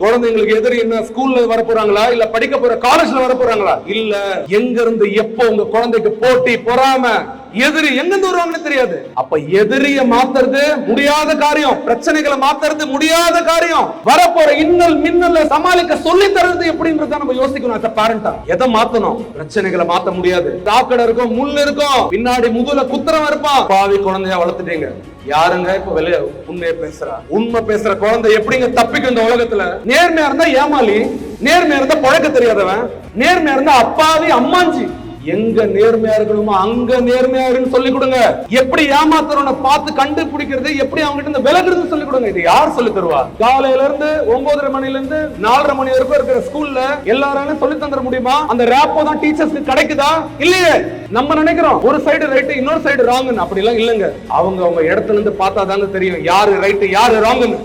குழந்தைங்களுக்கு எதிரி என்ன ஸ்கூல்ல வர போறாங்களா இல்ல படிக்க போற காலேஜ்ல வர போறாங்களா இல்ல எங்க இருந்து எப்போ உங்க குழந்தைக்கு போட்டி பொறாம எதிரி எங்க இருந்து வருவாங்கன்னு தெரியாது. அப்ப எதிரிய மாத்துறது முடியாத காரியம், பிரச்சனைகளை மாத்துறது முடியாத காரியம். வரப்போற இன்னல் மின்னல சமாளிக்க சொல்லி தருது எப்படின்றத நம்ம யோசிக்கணும். அத பேரண்டா எதை மாத்தணும்? பிரச்சனைகளை மாத்த முடியாது. சாக்கடை இருக்கும், முள் இருக்கும், பின்னாடி முதுல குத்திரம் இருப்பான். பாவி குழந்தையா வளர்த்துட்டீங்க. யாருங்க இப்ப வெளிய உண்மையை பேசுறா? உண்மை பேசுற குழந்தை எப்படிங்க தப்பிக்கும் இந்த உலகத்துல? நேர்மையா இருந்தா ஏமாளி, நேர்மையா இருந்தா பழக்க தெரியாதவன், நேர்மையா இருந்தா அப்பாவி அம்மாஞ்சி. எங்க நேர்மையா இருக்கணுமோ அங்க நேர்மையா இருக்குன்னு சொல்லி கொடுங்க. எப்படி ஏமாத்துறவனை பார்த்து கண்டுபிடிக்கிறது, எப்படி அவங்க கிட்ட விலகுறது சொல்லி கொடுங்க. இது யார் சொல்லி தருவா? காலையில இருந்து 9:30 மணில இருந்து 4:30 மணி வரைக்கும் இருக்கிற ஸ்கூல்ல எல்லாராலும் சொல்லி தந்துட முடியுமா? அந்த ரேப்போ தான் டீச்சர்ஸ்க்கு கிடைக்குதா? இல்லையே. நம்ம நினைக்கிறோம் ஒரு சைடு ரைட் இன்னொரு சைடு ராங். அப்படி எல்லாம் இல்லங்க. அவங்க இடத்துல இருந்து பார்த்தா தாங்க தெரியும் யாரு ரைட் யாரு ராங்னு.